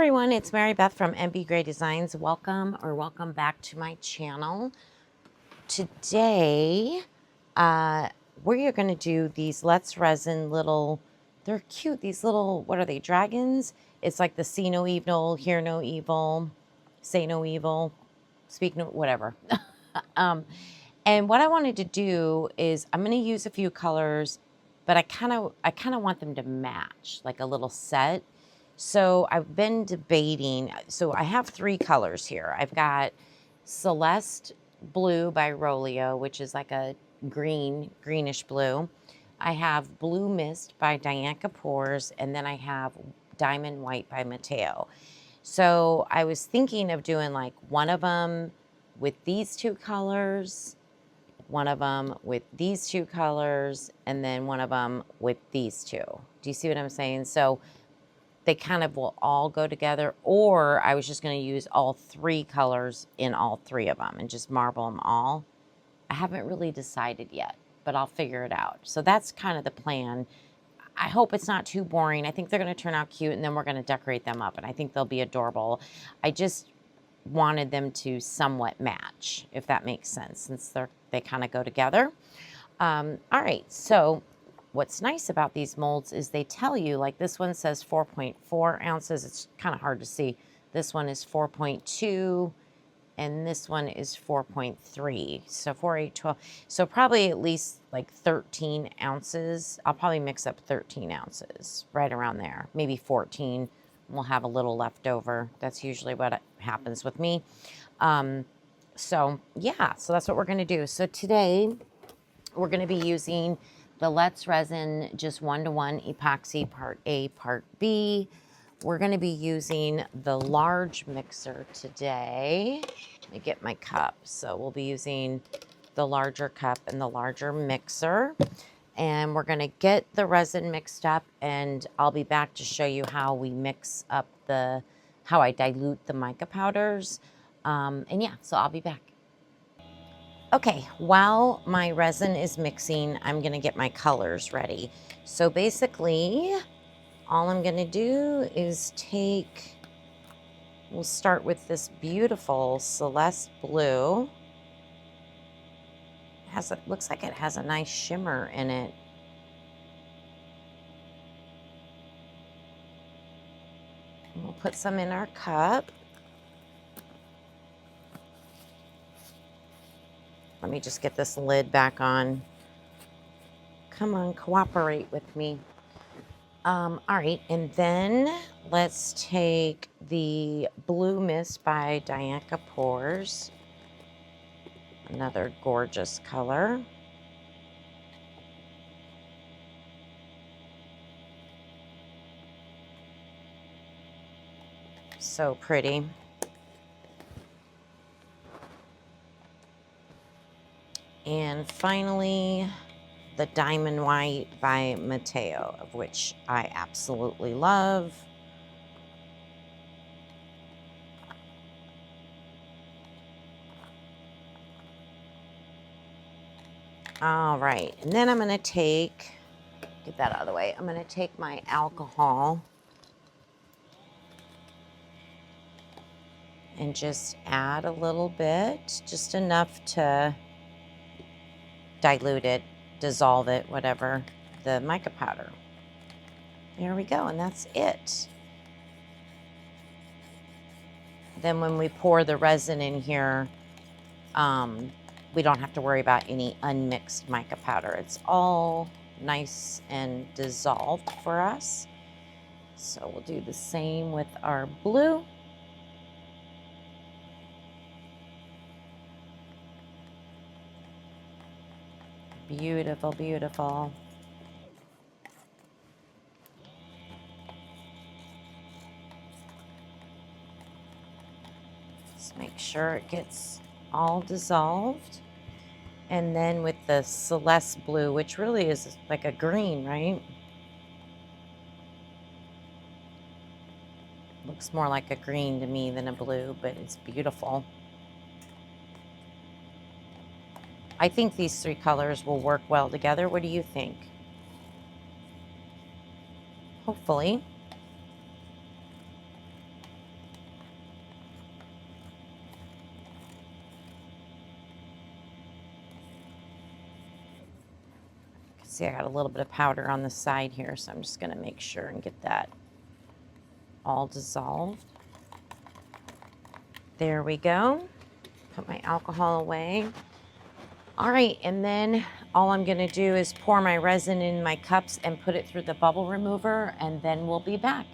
everyone, it's Mary Beth from MBGray Designs. Welcome back to my channel. Today, we're going to do these Let's Resin little, they're cute, these little, what are they, dragons? It's like the see no evil, hear no evil, say no evil, speak no, whatever. And what I wanted to do is I'm going to use a few colors, but I kind of want them to match, like a little set. So I've been debating. So I have three colors here. I've got Celeste Blue by Rolio, which is like a greenish blue. I have Blue Mist by Diane Kapoor's, and then I have Diamond White by Mateo. So I was thinking of doing like one of them with these two colors, one of them with these two colors, and then one of them with these two. Do you see what I'm saying? So they kind of will all go together, or I was just going to use all three colors in all three of them and just marble them all. I haven't really decided yet, but I'll figure it out. So that's kind of the plan. I hope it's not too boring. I think they're going to turn out cute, and then we're going to decorate them up, and I think they'll be adorable. I just wanted them to somewhat match, if that makes sense, since they kind of go together. All right, so what's nice about these molds is they tell you, like this one says 4.4 ounces. It's kind of hard to see. This one is 4.2, and this one is 4.3. So 4, 8, 12. So probably at least like 13 ounces. I'll probably mix up 13 ounces, right around there. Maybe 14. We'll have a little left over. That's usually what happens with me. So yeah, so that's what we're gonna do. So today we're gonna be using the Let's Resin just 1-to-1 epoxy part A, part B. We're gonna be using the large mixer today. Let me get my cup. So we'll be using the larger cup and the larger mixer. And we're gonna get the resin mixed up, and I'll be back to show you how we mix up how I dilute the mica powders. And yeah, so I'll be back. Okay, while my resin is mixing, I'm gonna get my colors ready. So basically, all I'm gonna do is we'll start with this beautiful Celeste Blue. Looks like it has a nice shimmer in it. And we'll put some in our cup. Let me just get this lid back on. Come on, cooperate with me. All right, and then let's take the Blue Mist by Diane Kapoor's. Another gorgeous color. So pretty. And finally, the Diamond White by Mateo, of which I absolutely love. All right, and then I'm gonna get that out of the way. I'm gonna take my alcohol and just add a little bit, just enough to dilute it, dissolve it, whatever, the mica powder. There we go, and that's it. Then when we pour the resin in here, we don't have to worry about any unmixed mica powder. It's all nice and dissolved for us. So we'll do the same with our blue. Beautiful, beautiful. Just make sure it gets all dissolved. And then with the Celeste Blue, which really is like a green, right? Looks more like a green to me than a blue, but it's beautiful. I think these three colors will work well together. What do you think? Hopefully. see I got a little bit of powder on the side here, so I'm just going to make sure and get that all dissolved. There we go. Put my alcohol away. All right, and then all I'm gonna do is pour my resin in my cups and put it through the bubble remover, and then we'll be back.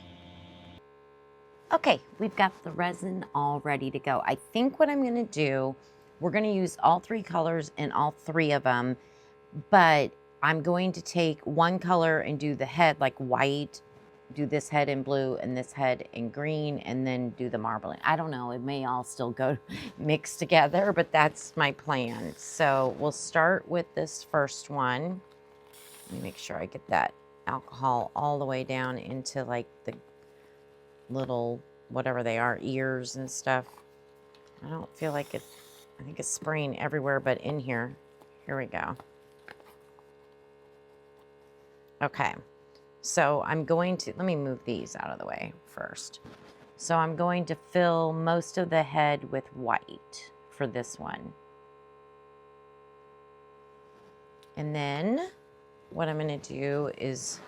Okay, we've got the resin all ready to go. I think what I'm gonna do, we're gonna use all 3 colors in all 3 of them, but I'm going to take one color and do the head like white, do this head in blue and this head in green, and then do the marbling. I don't know, it may all still go mixed together, but that's my plan. So we'll start with this first one. Let me make sure I get that alcohol all the way down into like the little, whatever they are, ears and stuff. I don't feel like it, I think it's spraying everywhere but in here. Here we go. Okay. So I'm going to, let me move these out of the way first. So I'm going to fill most of the head with white for this one. And then what I'm going to do is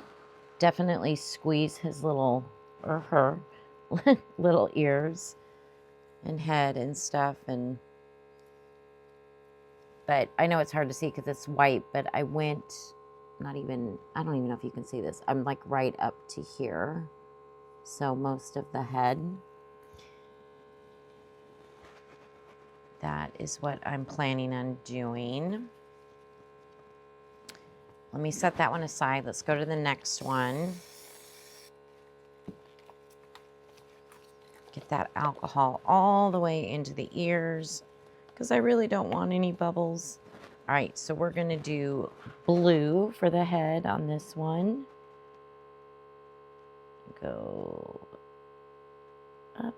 definitely squeeze his little, or her, little ears and head and stuff. But I know it's hard to see because it's white, but I went, I don't even know if you can see this. I'm like right up to here. So most of the head. That is what I'm planning on doing. Let me set that one aside. Let's go to the next one. Get that alcohol all the way into the ears because I really don't want any bubbles. All right, so we're gonna do blue for the head on this one. Go up.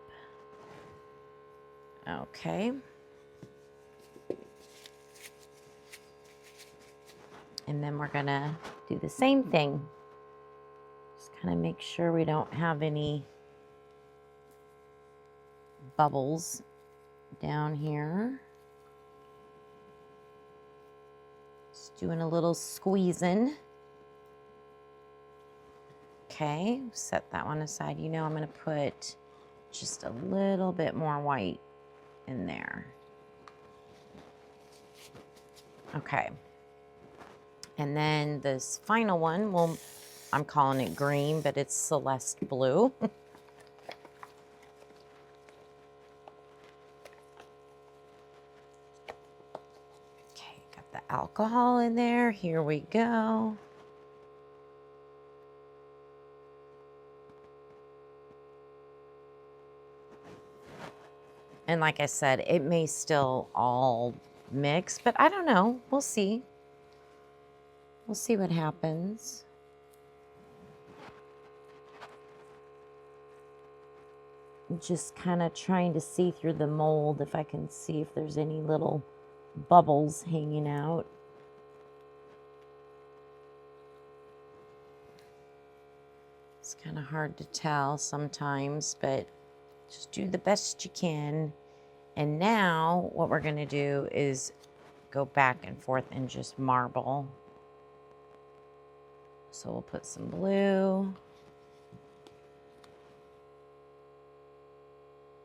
Okay. And then we're gonna do the same thing. Just kind of make sure we don't have any bubbles down here. Just doing a little squeezing. Okay, set that one aside. You know I'm going to put just a little bit more white in there. Okay. And then this final one, well, I'm calling it green, but it's Celeste blue. The alcohol in there. Here we go. And like I said, it may still all mix, but I don't know. We'll see. We'll see what happens. I'm just kind of trying to see through the mold if I can see if there's any little bubbles hanging out. It's kind of hard to tell sometimes, but just do the best you can. And now what we're going to do is go back and forth and just marble. So we'll put some blue,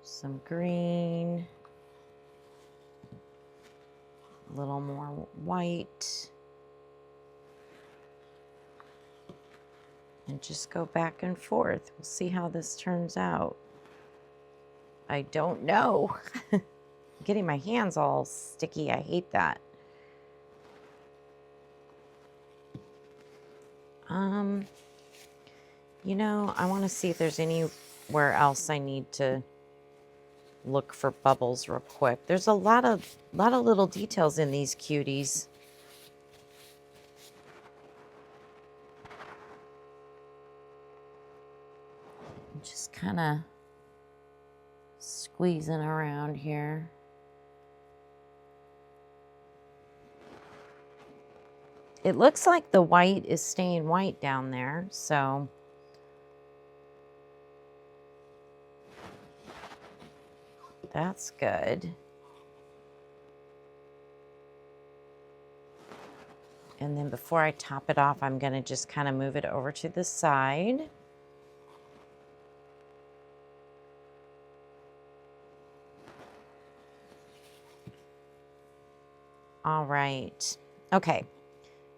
some green, a little more white, and just go back and forth. We'll see how this turns out. I don't know. Getting my hands all sticky, I hate that. You know, I want to see if there's anywhere else I need to look for bubbles real quick. There's a lot of little details in these cuties. Just kind of squeezing around here. It looks like the white is staying white down there, so that's good. And then before I top it off, I'm gonna just kind of move it over to the side. All right, okay.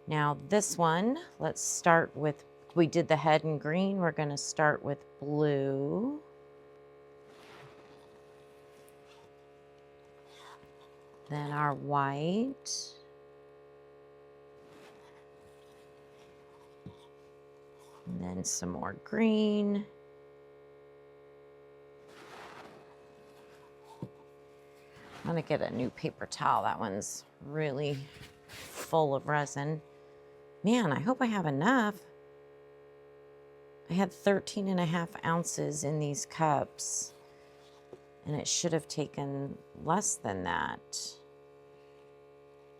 Now this one, let's start with, we did the head in green. We're gonna start with blue. Then our white. And then some more green. I'm gonna get a new paper towel. That one's really full of resin. Man, I hope I have enough. I had 13.5 ounces in these cups, and it should have taken less than that.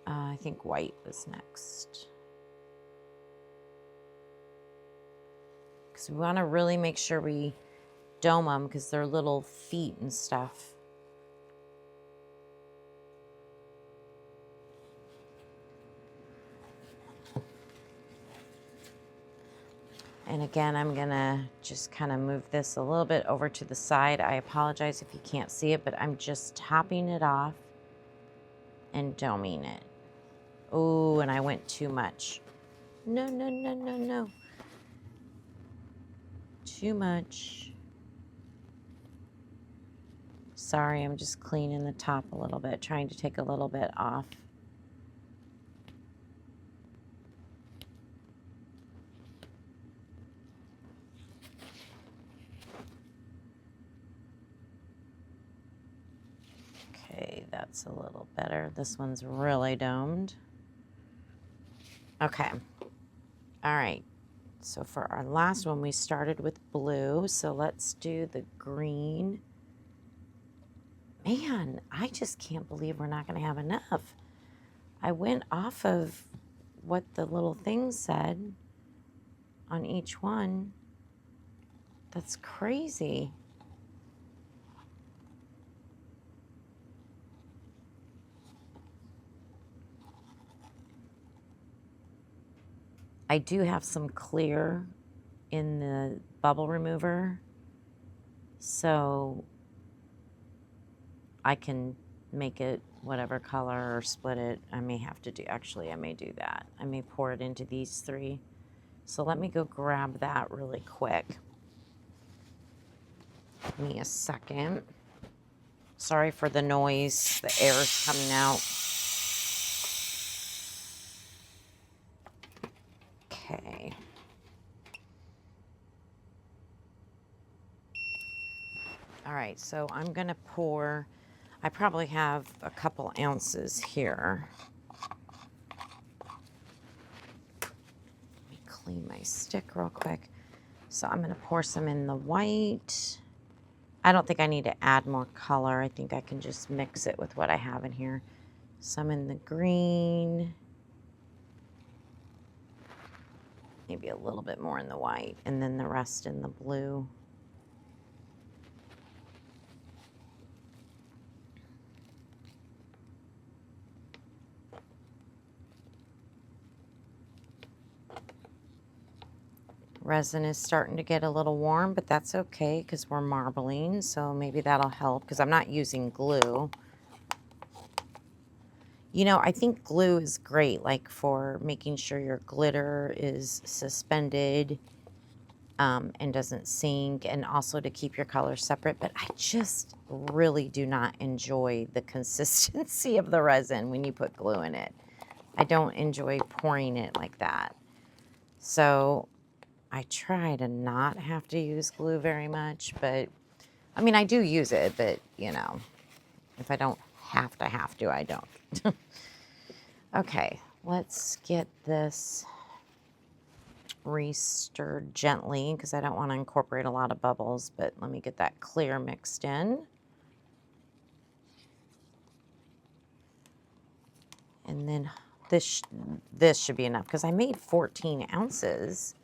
I think white was next. Because we want to really make sure we dome them because they're little feet and stuff. And again, I'm gonna just kind of move this a little bit over to the side. I apologize if you can't see it, but I'm just topping it off and doming it. Oh, and I went too much. No, no, no, no, no. Too much. Sorry, I'm just cleaning the top a little bit, trying to take a little bit off. Okay, that's a little better. This one's really domed. Okay. All right. So for our last one, we started with blue. So let's do the green. Man, I just can't believe we're not going to have enough. I went off of what the little thing said on each one. That's crazy. I do have some clear in the bubble remover, so I can make it whatever color or split it. I may have to do, actually, I may do that. I may pour it into these three. So let me go grab that really quick. Give me a second. Sorry for the noise, the air is coming out. Okay. All right, so I'm gonna pour, I probably have a couple ounces here. Let me clean my stick real quick. So I'm gonna pour some in the white. I don't think I need to add more color. I think I can just mix it with what I have in here. Some in the green. Maybe a little bit more in the white, and then the rest in the blue. Resin is starting to get a little warm, but that's okay because we're marbling, so maybe that'll help because I'm not using glue. You know, I think glue is great, like for making sure your glitter is suspended and doesn't sink, and also to keep your colors separate, but I just really do not enjoy the consistency of the resin when you put glue in it. I don't enjoy pouring it like that. So I try to not have to use glue very much, but I mean, I do use it, but you know, if I don't have to, I don't. Okay, let's get this re-stirred gently because I don't want to incorporate a lot of bubbles, but let me get that clear mixed in. And then this should be enough because I made 14 ounces.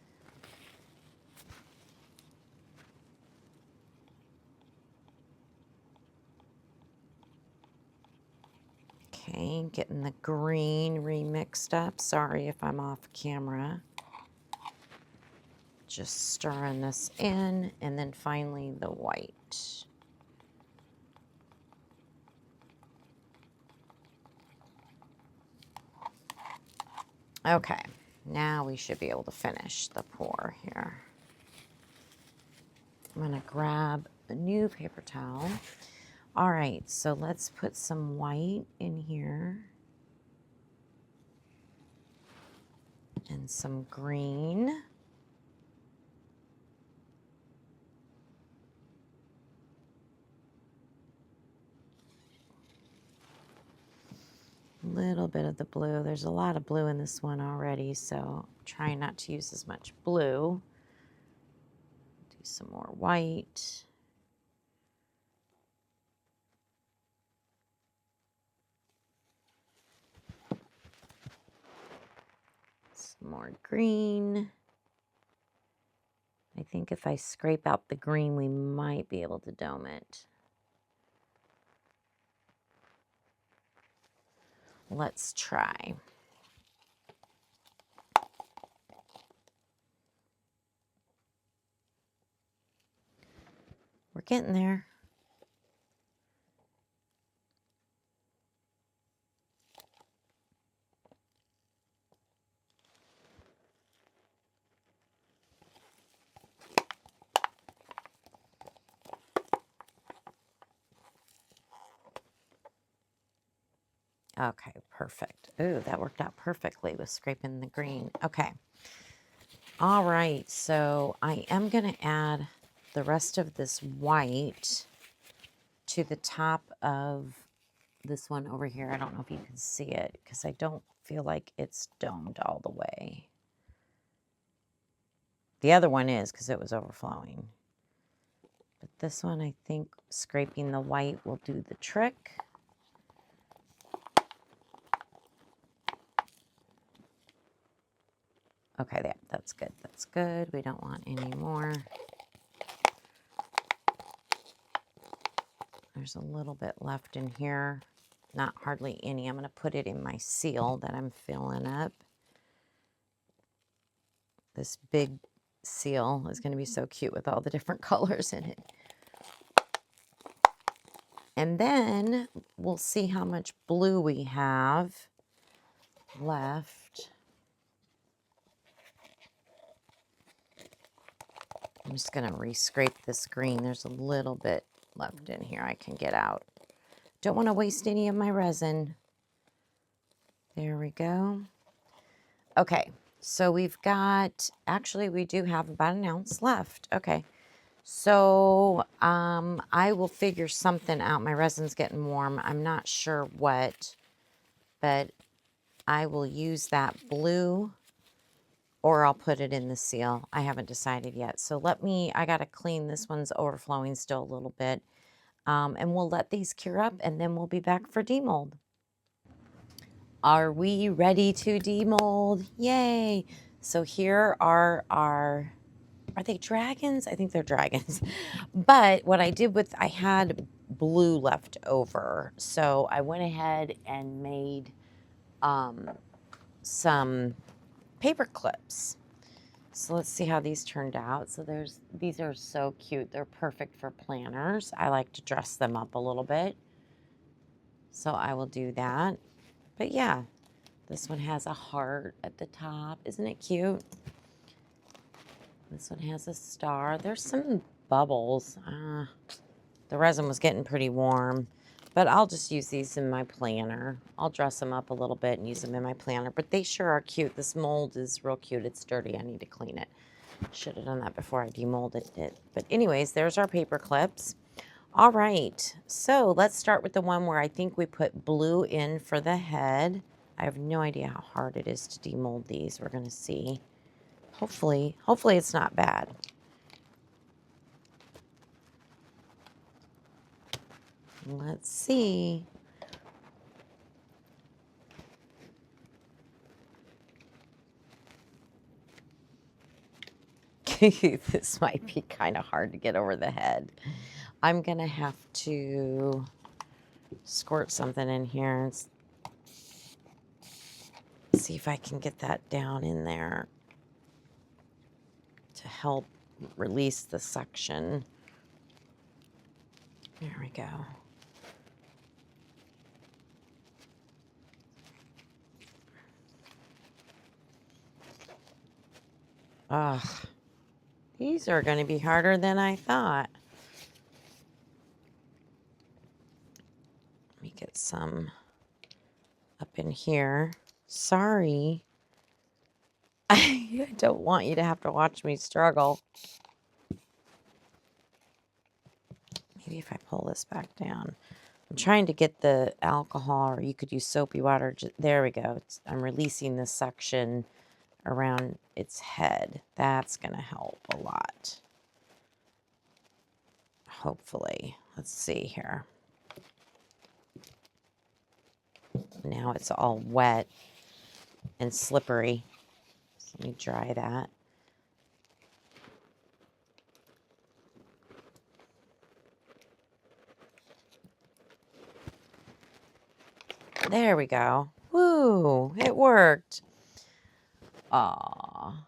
Okay, getting the green remixed up. Sorry if I'm off camera. Just stirring this in, and then finally the white. Okay, now we should be able to finish the pour here. I'm gonna grab a new paper towel. All right, so let's put some white in here. And some green. A little bit of the blue. There's a lot of blue in this one already, so try not to use as much blue. Do some more white. Some more green. I think if I scrape out the green, we might be able to dome it. Let's try. We're getting there. Okay, perfect. Ooh, that worked out perfectly with scraping the green. Okay. All right, so I am going to add the rest of this white to the top of this one over here. I don't know if you can see it because I don't feel like it's domed all the way. The other one is because it was overflowing. But this one, I think scraping the white will do the trick. Okay, yeah, that's good. That's good. We don't want any more. There's a little bit left in here. Not hardly any. I'm going to put it in my seal that I'm filling up. This big seal is going to be so cute with all the different colors in it. And then we'll see how much blue we have left. I'm just going to re-scrape this green. There's a little bit left in here I can get out. Don't want to waste any of my resin. There we go. Okay, so we've got, actually we do have about an ounce left. Okay, so I will figure something out. My resin's getting warm. I'm not sure what, but I will use that blue or I'll put it in the seal. I haven't decided yet. So I got to clean. This one's overflowing still a little bit. And we'll let these cure up and then we'll be back for demold. Are we ready to demold? Yay! So here are our, are they dragons? I think they're dragons. But what I did with, I had blue left over. So I went ahead and made some paper clips. So let's see how these turned out. So these are so cute. They're perfect for planners. I like to dress them up a little bit. So I will do that. But yeah, this one has a heart at the top. Isn't it cute? This one has a star. There's some bubbles. The resin was getting pretty warm. But I'll just use these in my planner. I'll dress them up a little bit and use them in my planner. But they sure are cute. This mold is real cute. It's dirty. I need to clean it. Should have done that before I demolded it. But anyways, there's our paper clips. All right. So let's start with the one where I think we put blue in for the head. I have no idea how hard it is to demold these. We're going to see. Hopefully it's not bad. Let's see. This might be kind of hard to get over the head. I'm going to have to squirt something in here. see if I can get that down in there to help release the suction. There we go. Ugh, these are going to be harder than I thought. Let me get some up in here. Sorry. I don't want you to have to watch me struggle. Maybe if I pull this back down. I'm trying to get the alcohol, or you could use soapy water. There we go. I'm releasing the suction around its head. That's going to help a lot. Hopefully. Let's see here. Now it's all wet and slippery. So let me dry that. There we go. Woo, it worked. Aw,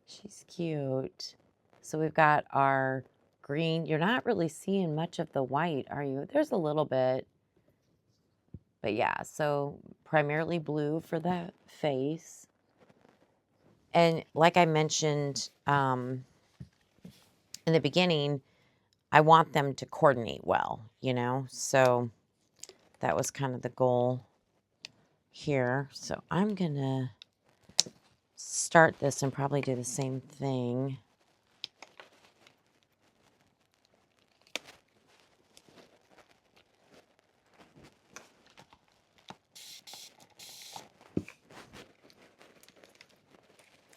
she's cute. So we've got our green. You're not really seeing much of the white, are you? There's a little bit. But yeah, so primarily blue for the face. And like I mentioned in the beginning, I want them to coordinate well, you know? So that was kind of the goal here. So I'm going to start this and probably do the same thing.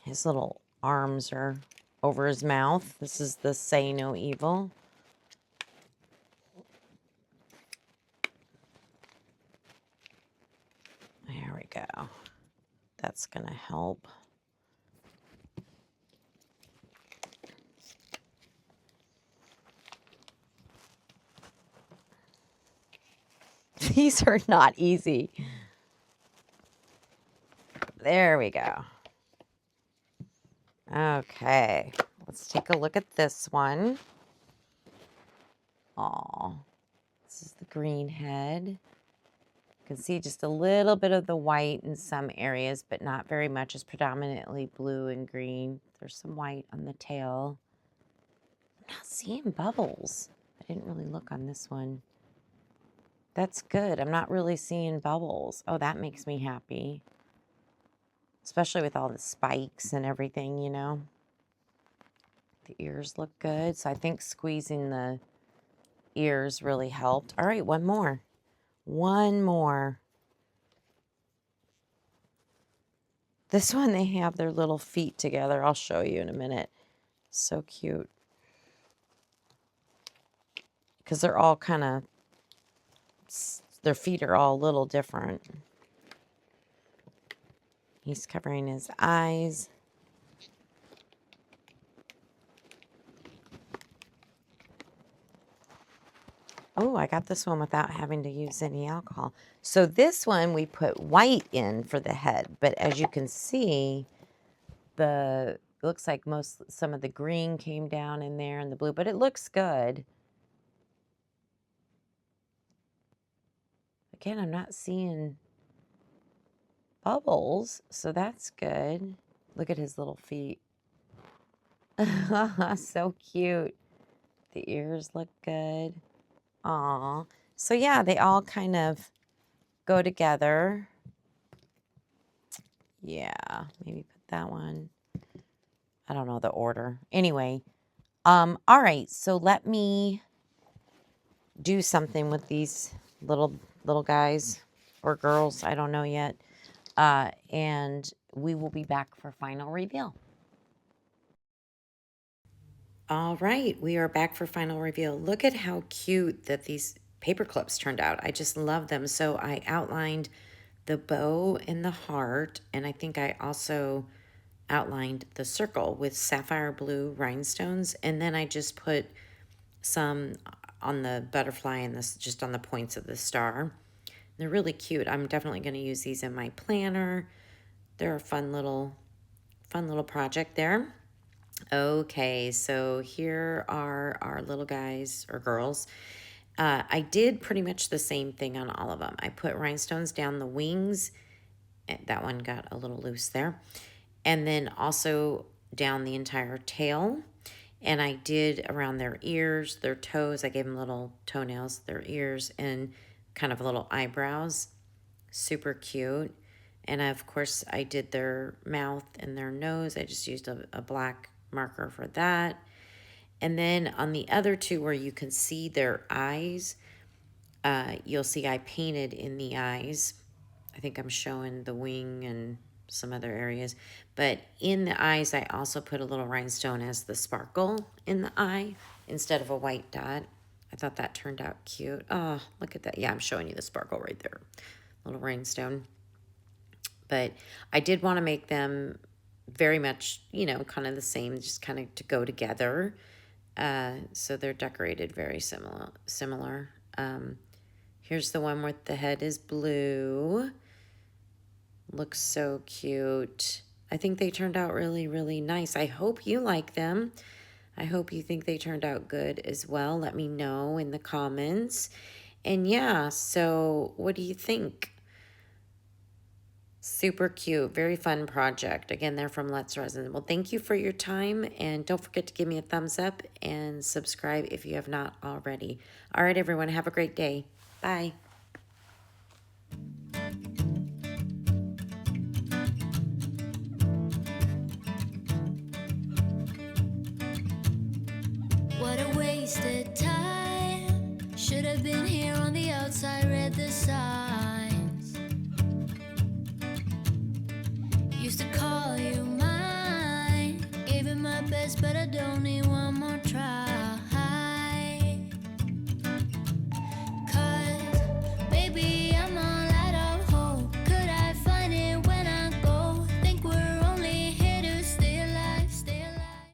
His little arms are over his mouth. This is the Say No Evil. There we go. That's going to help. These are not easy. There we go. Okay, let's take a look at this one. Aw, this is the green head. You can see just a little bit of the white in some areas, but not very much. It's predominantly blue and green. There's some white on the tail. I'm not seeing bubbles. I didn't really look on this one. That's good. I'm not really seeing bubbles. Oh, that makes me happy. Especially with all the spikes and everything, you know. The ears look good. So I think squeezing the ears really helped. All right, one more. One more. This one, they have their little feet together. I'll show you in a minute. So cute. Because they're all kind of, their feet are all a little different. He's covering his eyes. Oh, I got this one without having to use any alcohol. So this one we put white in for the head, but as you can see, it looks like some of the green came down in there and the blue, but it looks good. Again, I'm not seeing bubbles, so that's good. Look at his little feet. So cute. The ears look good. Aw. So yeah, they all kind of go together. Yeah, maybe put that one. I don't know the order. Anyway, all right, so let me do something with these little guys or girls. I don't know yet. And we will be back for final reveal. All right, we are back for final reveal. Look at how cute that these paper clips turned out. I just love them. So I outlined the bow and the heart, and I think I also outlined the circle with sapphire blue rhinestones, and then I just put some on the butterfly and this just on the points of the star. They're really cute. I'm definitely going to use these in my planner. They're a fun little project there. Okay, so here are our little guys or girls. I did pretty much the same thing on all of them. I put rhinestones down the wings. That one got a little loose there. And then also down the entire tail. And I did around their ears, their toes. I gave them little toenails, their ears, and kind of little eyebrows. Super cute. And of course, I did their mouth and their nose. I just used a black marker for that. And then on the other two where you can see their eyes, you'll see I painted in the eyes. I think I'm showing the wing and some other areas. But in the eyes, I also put a little rhinestone as the sparkle in the eye instead of a white dot. I thought that turned out cute. Oh, look at that. Yeah, I'm showing you the sparkle right there. Little rhinestone. But I did want to make them very much, you know, kind of the same, just kind of to go together. So they're decorated very similar. Here's the one where the head is blue. Looks so cute. I think they turned out really, really nice. I hope you like them. I hope you think they turned out good as well. Let me know in the comments. And yeah, so what do you think? Super cute, very fun project. Again, they're from Let's Resin. Well, thank you for your time, and don't forget to give me a thumbs up and subscribe if you have not already. All right, everyone, have a great day. Bye. What a wasted time. Should have been here on the outside, read the signs. Used to call you mine, gave it my best, but I don't need one more try.